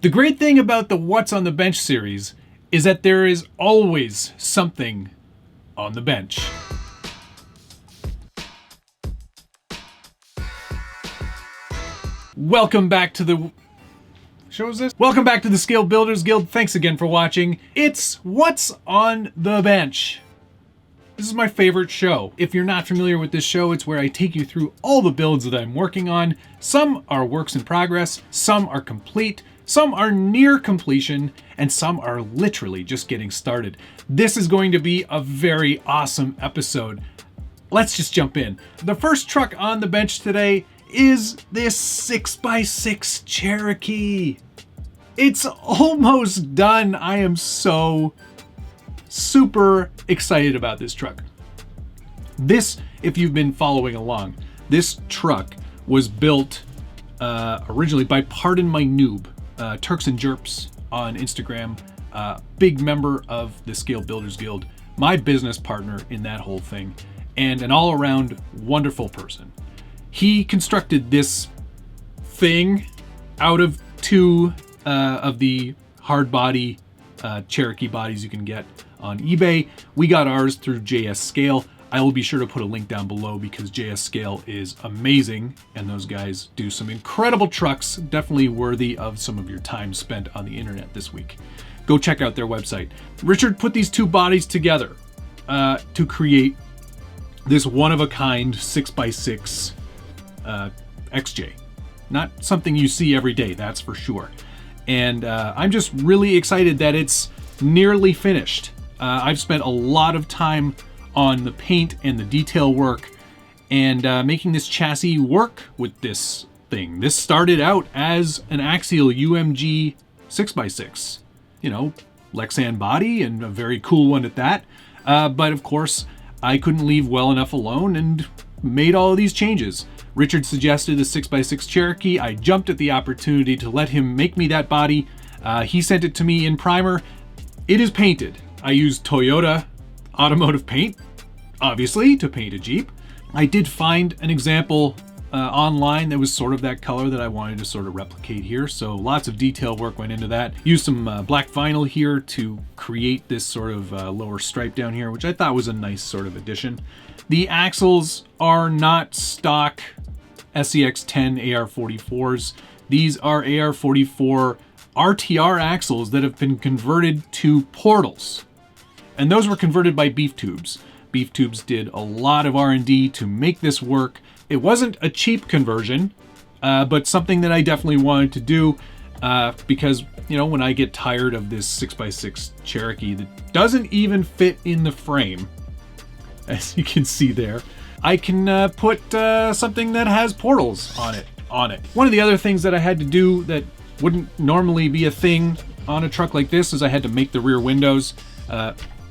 The great thing about the What's on the Bench series is that there is always something on the bench. Welcome back to the Welcome back to the Scale Builders Guild. Thanks again for watching. It's What's on the Bench. This is my favorite show. If you're not familiar with this show, it's where I take you through all the builds that I'm working on. Some are works in progress, some are complete, some are near completion, and some are literally just getting started. This is going to be a very awesome episode. Let's just jump in. The first truck on the bench today is this 6x6 Cherokee. It's almost done. I am so super excited about this truck. This, if you've been following along, this truck was built originally by Pardon My Noob, Turks and Jerps on Instagram, big member of the Scale Builders Guild, my business partner in that whole thing, and an all-around wonderful person. He constructed this thing out of two of the hard body Cherokee bodies you can get on eBay. We got ours through JS Scale. I will be sure to put a link down below because JS Scale is amazing and those guys do some incredible trucks, definitely worthy of some of your time spent on the internet this week. Go check out their website. Richard put these two bodies together to create this one-of-a-kind 6x6 XJ. Not something you see every day, that's for sure. And I'm just really excited that it's nearly finished. I've spent a lot of time on the paint and the detail work and making this chassis work with this thing. This started out as an axial UMG 6x6. You know, Lexan body and a very cool one at that. But of course, I couldn't leave well enough alone and made all of these changes. Richard suggested a 6x6 Cherokee. I jumped at the opportunity to let him make me that body. He sent it to me in primer. It is painted. I used Toyota automotive paint, obviously, to paint a Jeep. I did find an example online that was sort of that color that I wanted to sort of replicate here. So lots of detail work went into that. Used some black vinyl here to create this sort of lower stripe down here, which I thought was a nice sort of addition. The axles are not stock SCX-10 AR44s. These are AR44 RTR axles that have been converted to portals. And those were converted by Beef Tubes. Beef Tubes did a lot of R&D to make this work. It wasn't a cheap conversion, but something that I definitely wanted to do because, you know, when I get tired of this 6x6 Cherokee that doesn't even fit in the frame, as you can see there, I can put something that has portals on it. One of the other things that I had to do that wouldn't normally be a thing on a truck like this is I had to make the rear windows.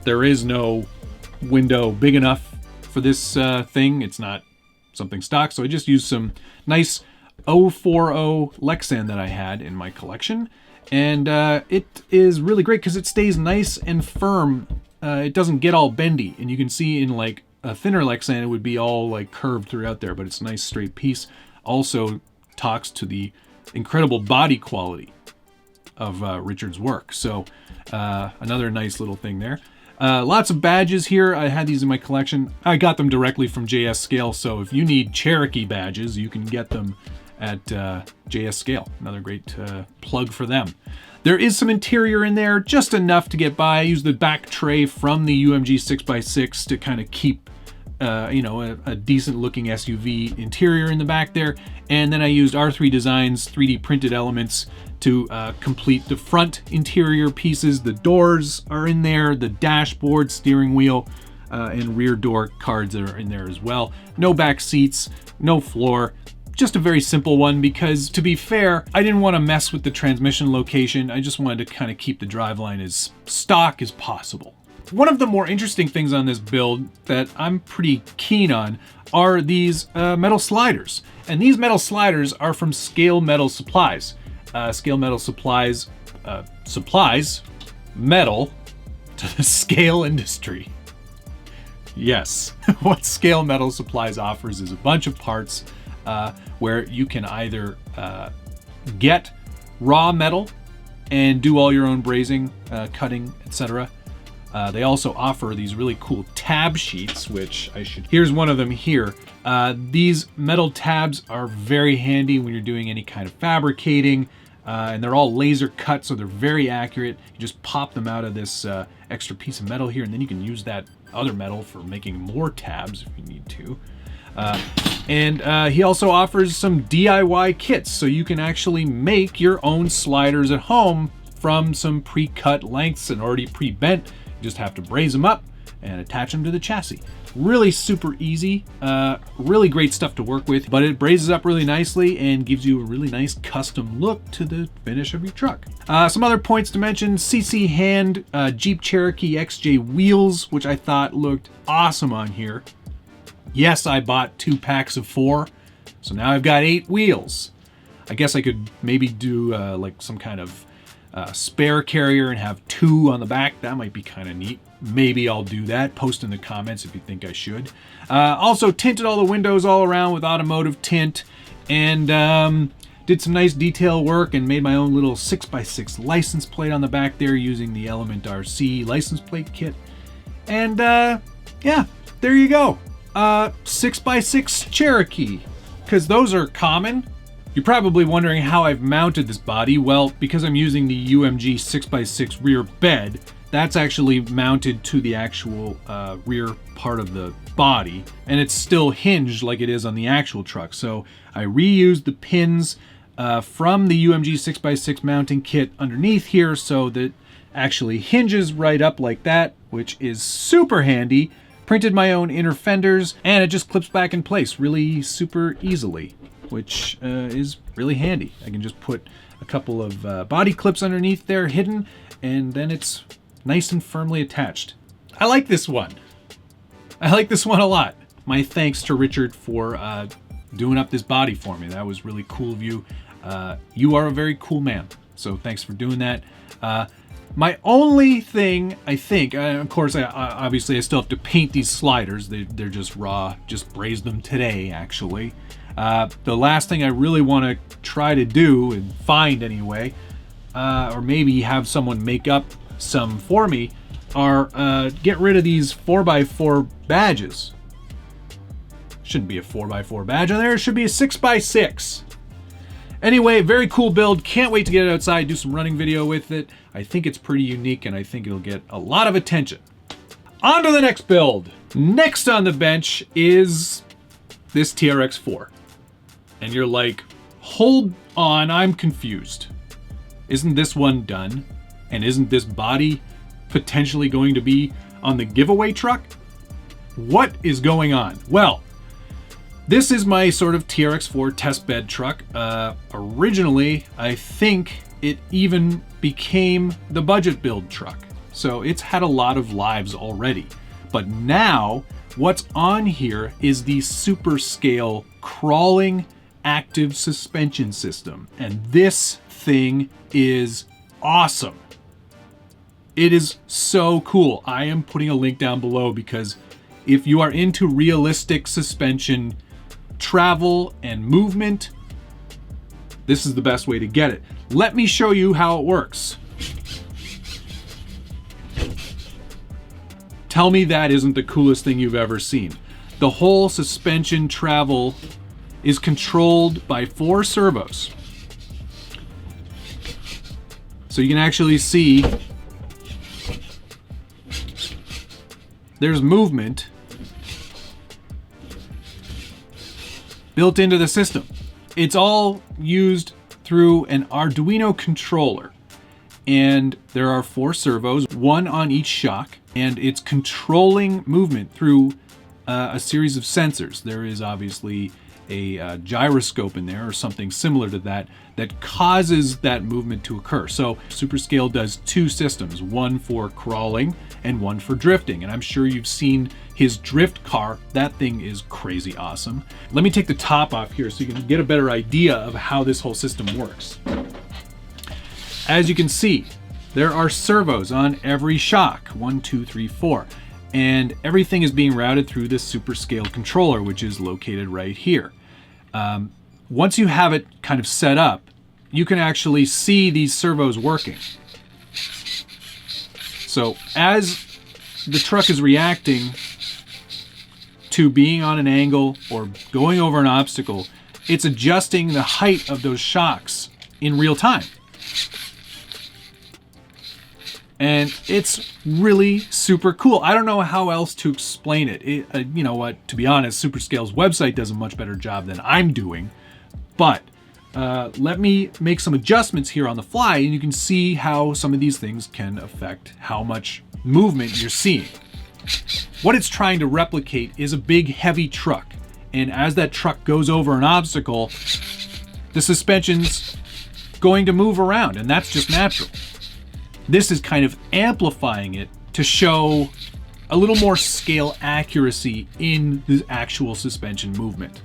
There is no window big enough for this thing. It's not something stock, so I just used some nice 040 Lexan that I had in my collection, and it is really great because it stays nice and firm. It doesn't get all bendy, and you can see in like a thinner Lexan it would be all like curved throughout there, but it's a nice straight piece. Also talks to the incredible body quality of Richard's work. So another nice little thing there. Lots of badges here. I had these in my collection. I got them directly from JS Scale, so if you need Cherokee badges, you can get them at JS Scale. Another great plug for them. There is some interior in there, just enough to get by. I used the back tray from the UMG 6x6 to kind of keep a decent looking SUV interior in the back there. And then I used R3 Designs 3D printed elements to complete the front interior pieces. The doors are in there, the dashboard, steering wheel, and rear door cards are in there as well. No back seats, no floor. Just a very simple one because, to be fair, I didn't want to mess with the transmission location. I just wanted to kind of keep the driveline as stock as possible. One of the more interesting things on this build that I'm pretty keen on are these metal sliders. And these metal sliders are from Scale Metal Supplies. Scale Metal Supplies supplies metal to the scale industry. Yes, what Scale Metal Supplies offers is a bunch of parts where you can either get raw metal and do all your own brazing, cutting, etc. They also offer these really cool tab sheets, which here's one of them here. These metal tabs are very handy when you're doing any kind of fabricating, and they're all laser cut, so they're very accurate. You just pop them out of this extra piece of metal here, and then you can use that other metal for making more tabs if you need to. And he also offers some DIY kits, so you can actually make your own sliders at home from some pre-cut lengths and already pre-bent. You just have to braze them up and attach them to the chassis. Really super easy, really great stuff to work with, but it brazes up really nicely and gives you a really nice custom look to the finish of your truck. Some other points to mention: CC hand Jeep Cherokee XJ wheels, which I thought looked awesome on here. Yes, I bought 2 packs of 4, so now I've got 8 wheels. I guess I could maybe do like some kind of spare carrier and have 2 on the back. That might be kind of neat. Maybe I'll do that. Post in the comments if you think I should. Also tinted all the windows all around with automotive tint, and did some nice detail work and made my own little 6x6 license plate on the back there using the Element RC license plate kit. And yeah, there you go. 6x6 Cherokee, because those are common. You're probably wondering how I've mounted this body. Well, because I'm using the UMG 6x6 rear bed, that's actually mounted to the actual rear part of the body, and it's still hinged like it is on the actual truck. So I reused the pins from the UMG 6x6 mounting kit underneath here, so that actually hinges right up like that, which is super handy. Printed my own inner fenders, and it just clips back in place really super easily, which is really handy. I can just put a couple of body clips underneath there hidden, and then it's nice and firmly attached. I like this one. I like this one a lot. My thanks to Richard for doing up this body for me. That was really cool of you. You are a very cool man, so thanks for doing that. My only thing, I think, of course, obviously I still have to paint these sliders. They're just raw, just brazed them today, actually. The last thing I really want to try to do, and find anyway, or maybe have someone make up some for me, are get rid of these 4x4 badges. Shouldn't be a 4x4 badge on there, it should be a 6x6. Anyway, very cool build. Can't wait to get it outside, do some running video with it. I think it's pretty unique, and I think it'll get a lot of attention. On to the next build. Next on the bench is this TRX4. And you're like, hold on, I'm confused. Isn't this one done? And isn't this body potentially going to be on the giveaway truck? What is going on? Well, this is my sort of TRX4 test bed truck. Originally, I think it even became the budget build truck. So it's had a lot of lives already. But now, what's on here is the super scale crawling active suspension system. And this thing is awesome. It is so cool. I am putting a link down below because if you are into realistic suspension travel and movement, this is the best way to get it. Let me show you how it works. Tell me that isn't the coolest thing you've ever seen. The whole suspension travel is controlled by 4 servos. So you can actually see there's movement built into the system. It's all used through an Arduino controller. And there are 4 servos, 1 on each shock, and it's controlling movement through a series of sensors. There is obviously a gyroscope in there or something similar to that that causes that movement to occur. So Superscale does 2 systems, one for crawling and one for drifting. And I'm sure you've seen his drift car. That thing is crazy awesome. Let me take the top off here so you can get a better idea of how this whole system works. As you can see, there are servos on every shock, 1, 2, 3, 4. And everything is being routed through this Superscale controller, which is located right here. Once you have it kind of set up, you can actually see these servos working. So as the truck is reacting to being on an angle or going over an obstacle, it's adjusting the height of those shocks in real time. And it's really super cool. I don't know how else to explain it. You know what, to be honest, Superscale's website does a much better job than I'm doing. But let me make some adjustments here on the fly, and you can see how some of these things can affect how much movement you're seeing. What it's trying to replicate is a big, heavy truck. And as that truck goes over an obstacle, the suspension's going to move around, and that's just natural. This is kind of amplifying it to show a little more scale accuracy in the actual suspension movement.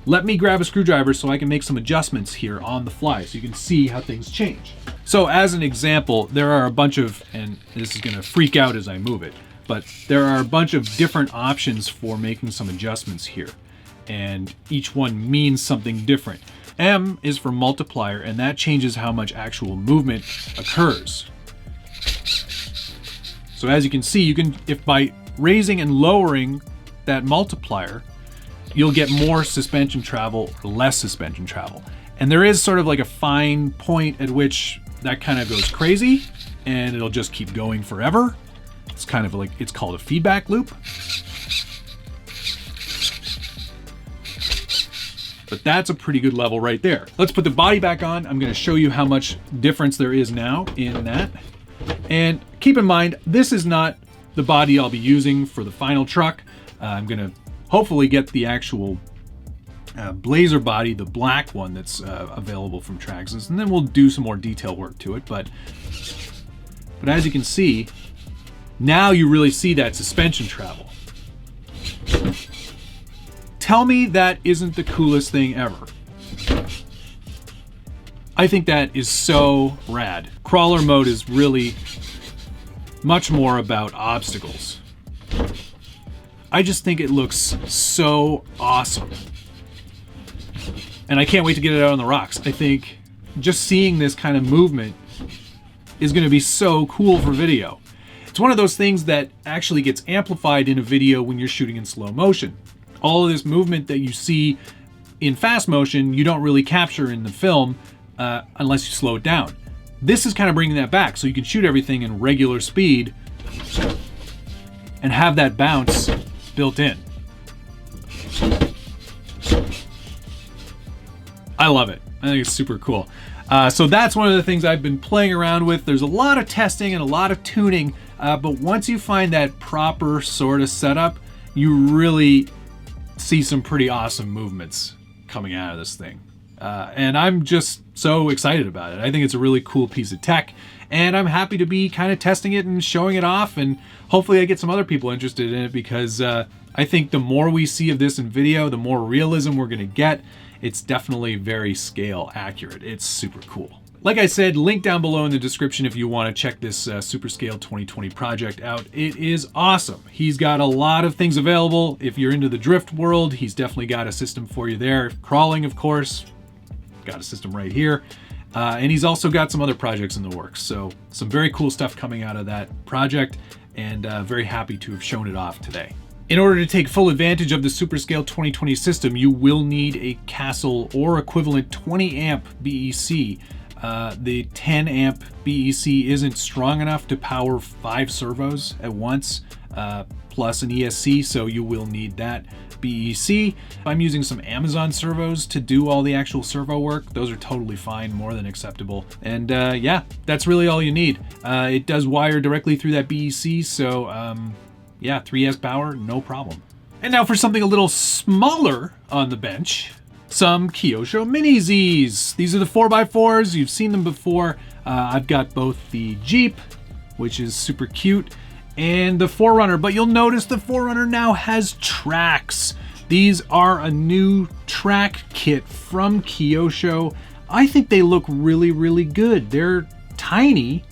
Let me grab a screwdriver so I can make some adjustments here on the fly so you can see how things change. So as an example, there are a bunch of, and this is gonna freak out as I move it, but there are a bunch of different options for making some adjustments here. And each one means something different. M is for multiplier, and that changes how much actual movement occurs. So as you can see, if by raising and lowering that multiplier, you'll get more suspension travel or less suspension travel. And there is sort of like a fine point at which that kind of goes crazy and it'll just keep going forever. It's kind of like, it's called a feedback loop. But that's a pretty good level right there. Let's put the body back on. I'm gonna show you how much difference there is now in that. And keep in mind, this is not the body I'll be using for the final truck. I'm gonna hopefully get the actual Blazer body, the black one that's available from Traxxas, and then we'll do some more detail work to it. But as you can see, now you really see that suspension travel. Tell me that isn't the coolest thing ever. I think that is so rad. Crawler mode is really much more about obstacles. I just think it looks so awesome. And I can't wait to get it out on the rocks. I think just seeing this kind of movement is going to be so cool for video. It's one of those things that actually gets amplified in a video when you're shooting in slow motion. All of this movement that you see in fast motion, you don't really capture in the film unless you slow it down. This is kind of bringing that back, so you can shoot everything in regular speed and have that bounce built in. I love it. I think it's super cool. So that's one of the things I've been playing around with. There's a lot of testing and a lot of tuning, but once you find that proper sort of setup, you really see some pretty awesome movements coming out of this thing. And I'm just so excited about it. I think it's a really cool piece of tech, and I'm happy to be kind of testing it and showing it off, and hopefully I get some other people interested in it, because I think the more we see of this in video, the more realism we're gonna get. It's definitely very scale accurate. It's super cool. Like I said, link down below in the description if you want to check this Superscale 2020 project out. It is awesome. He's got a lot of things available. If you're into the drift world, he's definitely got a system for you there. Crawling, of course, got a system right here. And he's also got some other projects in the works. So some very cool stuff coming out of that project, and very happy to have shown it off today. In order to take full advantage of the Superscale 2020 system, you will need a Castle or equivalent 20 amp BEC. The 10 amp BEC isn't strong enough to power 5 servos at once, plus an ESC, so you will need that BEC. I'm using some Amazon servos to do all the actual servo work. Those are totally fine, more than acceptable. And yeah, that's really all you need. It does wire directly through that BEC, so yeah, 3S power, no problem. And now for something a little smaller on the bench, some Kyosho Mini Zs. These are the 4x4s. You've seen them before. I've got both the Jeep, which is super cute, and the 4Runner, but you'll notice the 4Runner now has tracks. These are a new track kit from Kyosho. I think they look really, really good. They're tiny,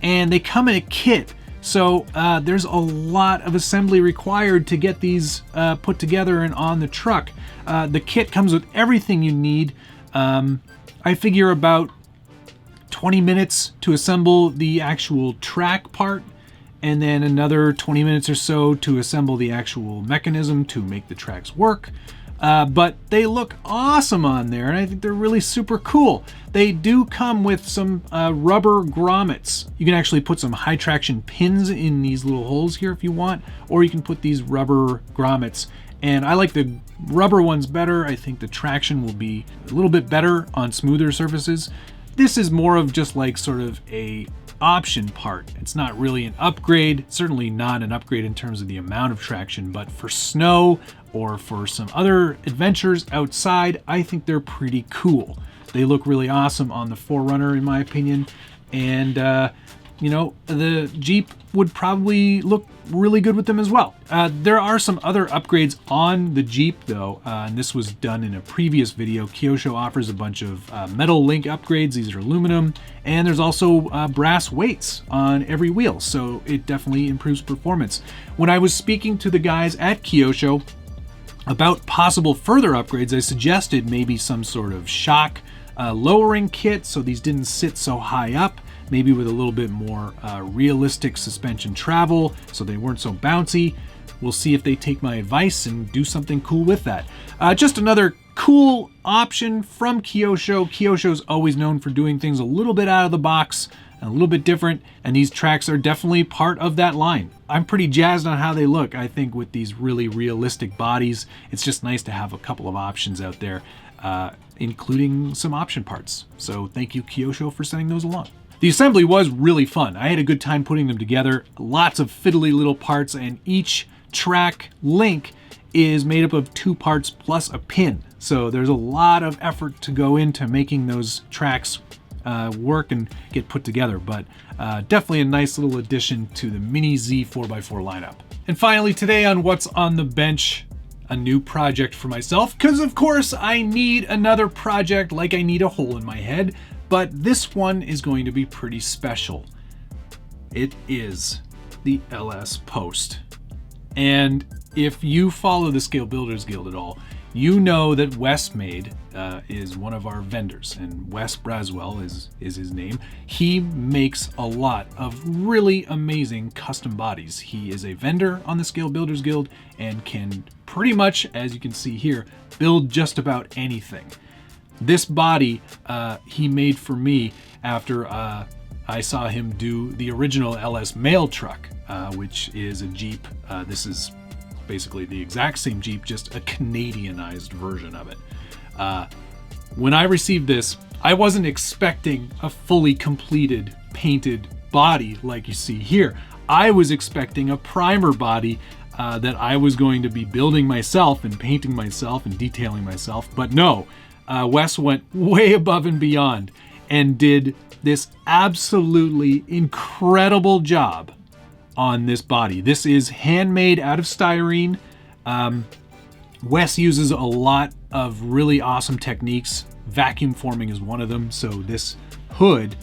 and they come in a kit. So there's a lot of assembly required to get these put together and on the truck. The kit comes with everything you need. I figure about 20 minutes to assemble the actual track part, and then another 20 minutes or so to assemble the actual mechanism to make the tracks work. But they look awesome on there, and I think they're really super cool. They do come with some rubber grommets. You can actually put some high traction pins in these little holes here if you want, or you can put these rubber grommets. And I like the rubber ones better. I think the traction will be a little bit better on smoother surfaces. This is more of just like sort of a option part. It's not really an upgrade, certainly not an upgrade in terms of the amount of traction, but for snow or for some other adventures outside, I think they're pretty cool. They look really awesome on the 4Runner in my opinion, and you know, the Jeep would probably look really good with them as well. There are some other upgrades on the Jeep though, and this was done in a previous video. Kyosho offers a bunch of metal link upgrades. These are aluminum, and there's also brass weights on every wheel, so it definitely improves performance. When I was speaking to the guys at Kyosho about possible further upgrades, I suggested maybe some sort of shock lowering kit so these didn't sit so high up, maybe with a little bit more realistic suspension travel so they weren't so bouncy. We'll see if they take my advice and do something cool with that. Just another cool option from Kyosho. Kyosho's always known for doing things a little bit out of the box and a little bit different, and these tracks are definitely part of that line. I'm pretty jazzed on how they look. I think with these really realistic bodies, it's just nice to have a couple of options out there, including some option parts. So thank you, Kyosho, for sending those along. The assembly was really fun. I had a good time putting them together. Lots of fiddly little parts, and each track link is made up of 2 parts plus a pin. So there's a lot of effort to go into making those tracks work and get put together, but definitely a nice little addition to the Mini Z 4x4 lineup. And finally today on What's on the Bench, a new project for myself, because of course I need another project like I need a hole in my head. But this one is going to be pretty special. It is the LS Post. And if you follow the Scale Builders Guild at all, you know that WesMade is one of our vendors, and Wes Braswell is his name. He makes a lot of really amazing custom bodies. He is a vendor on the Scale Builders Guild and can pretty much, as you can see here, build just about anything. This body he made for me after I saw him do the original LS mail truck, which is a Jeep. This is basically the exact same Jeep, just a Canadianized version of it. When I received this, I wasn't expecting a fully completed painted body like you see here. I was expecting a primer body that I was going to be building myself and painting myself and detailing myself, but no. Wes went way above and beyond and did this absolutely incredible job on this body. This is handmade out of styrene. Wes uses a lot of really awesome techniques. Vacuum forming is one of them. So this hood,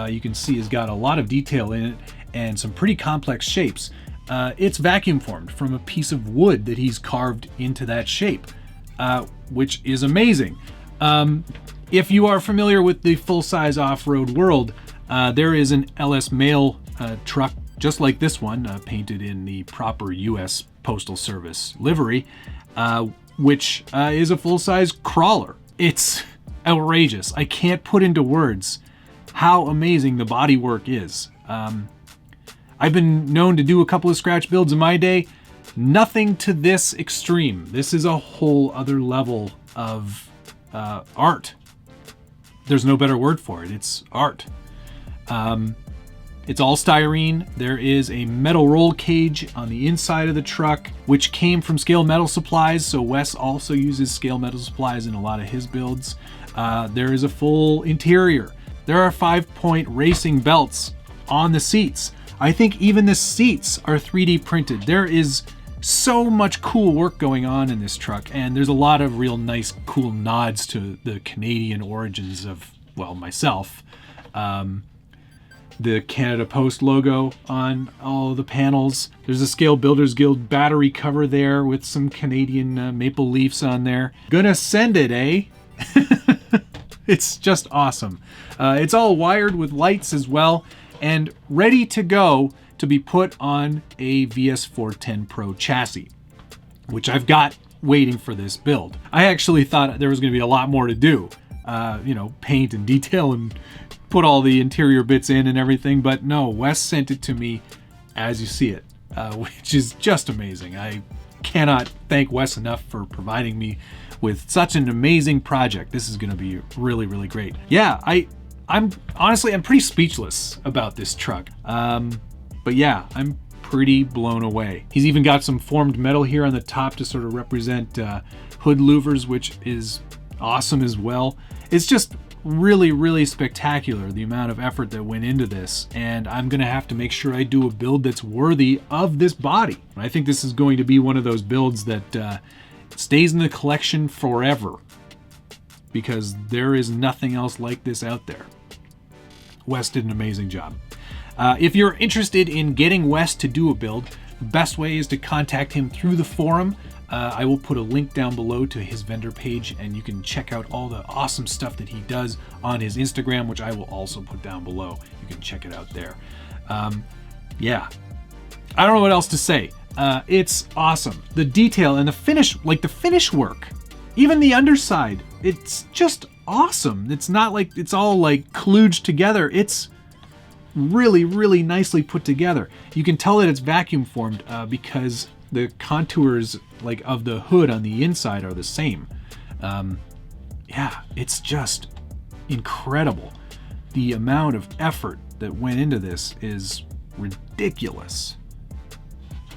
you can see, has got a lot of detail in it and some pretty complex shapes. It's vacuum formed from a piece of wood that he's carved into that shape, which is amazing. If you are familiar with the full-size off-road world, there is an LS mail truck just like this one, painted in the proper US Postal Service livery, which is a full-size crawler. It's outrageous. I can't put into words how amazing the bodywork is. I've been known to do a couple of scratch builds in my day. Nothing to this extreme. This is a whole other level of art. There's no better word for it. It's art. It's all styrene. There is a metal roll cage on the inside of the truck, which came from Scale Metal Supplies. So Wes also uses Scale Metal Supplies in a lot of his builds. There is a full interior. There are 5-point racing belts on the seats. I think even the seats are 3D printed. There is so much cool work going on in this truck, and there's a lot of real nice, cool nods to the Canadian origins of, well, myself. The Canada Post logo on all the panels. There's a Scale Builders Guild battery cover there with some Canadian maple leafs on there. Gonna send it, eh? It's just awesome. It's all wired with lights as well and ready to go to be put on a VS410 Pro chassis, which I've got waiting for this build. I actually thought there was going to be a lot more to do, paint and detail and put all the interior bits in and everything, but no, Wes sent it to me as you see it, which is just amazing. I cannot thank Wes enough for providing me with such an amazing project. This is going to be really, really great. Yeah, I'm honestly, I'm pretty speechless about this truck. But yeah, I'm pretty blown away. He's even got some formed metal here on the top to sort of represent hood louvers, which is awesome as well. It's just really, really spectacular, the amount of effort that went into this, and I'm gonna have to make sure I do a build that's worthy of this body. I think this is going to be one of those builds that stays in the collection forever, because there is nothing else like this out there. Wes did an amazing job. If you're interested in getting Wes to do a build, the best way is to contact him through the forum. I will put a link down below to his vendor page, and you can check out all the awesome stuff that he does on his Instagram, which I will also put down below. You can check it out there. Yeah, I don't know what else to say. It's awesome. The detail and the finish, like the finish work, even the underside, it's just awesome. It's not like it's all like kludged together. It's really, really nicely put together. You can tell that it's vacuum formed because the contours like of the hood on the inside are the same. Yeah, it's just incredible. The amount of effort that went into this is ridiculous.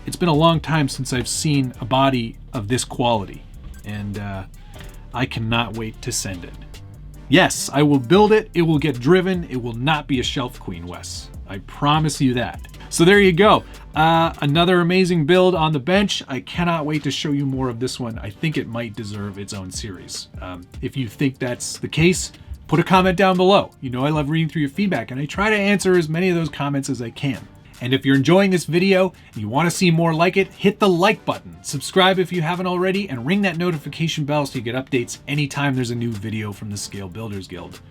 It's been a long time since I've seen a body of this quality, and I cannot wait to send it. Yes, I will build it, it will get driven, it will not be a shelf queen, Wes. I promise you that. So there you go. Another amazing build on the bench. I cannot wait to show you more of this one. I think it might deserve its own series. If you think that's the case, put a comment down below. You know I love reading through your feedback, and I try to answer as many of those comments as I can. And if you're enjoying this video and you want to see more like it, hit the like button, subscribe if you haven't already, and ring that notification bell so you get updates anytime there's a new video from the Scale Builders Guild.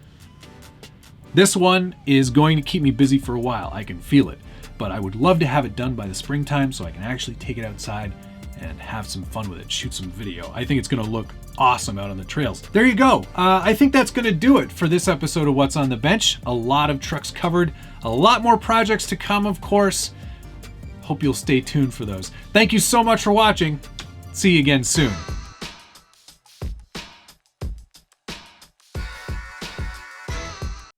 This one is going to keep me busy for a while, I can feel it, but I would love to have it done by the springtime so I can actually take it outside and have some fun with it, shoot some video. I think it's gonna look awesome out on the trails. There you go. I think that's gonna do it for this episode of What's on the Bench. A lot of trucks covered, a lot more projects to come, of course. Hope you'll stay tuned for those. Thank you so much for watching. See you again soon.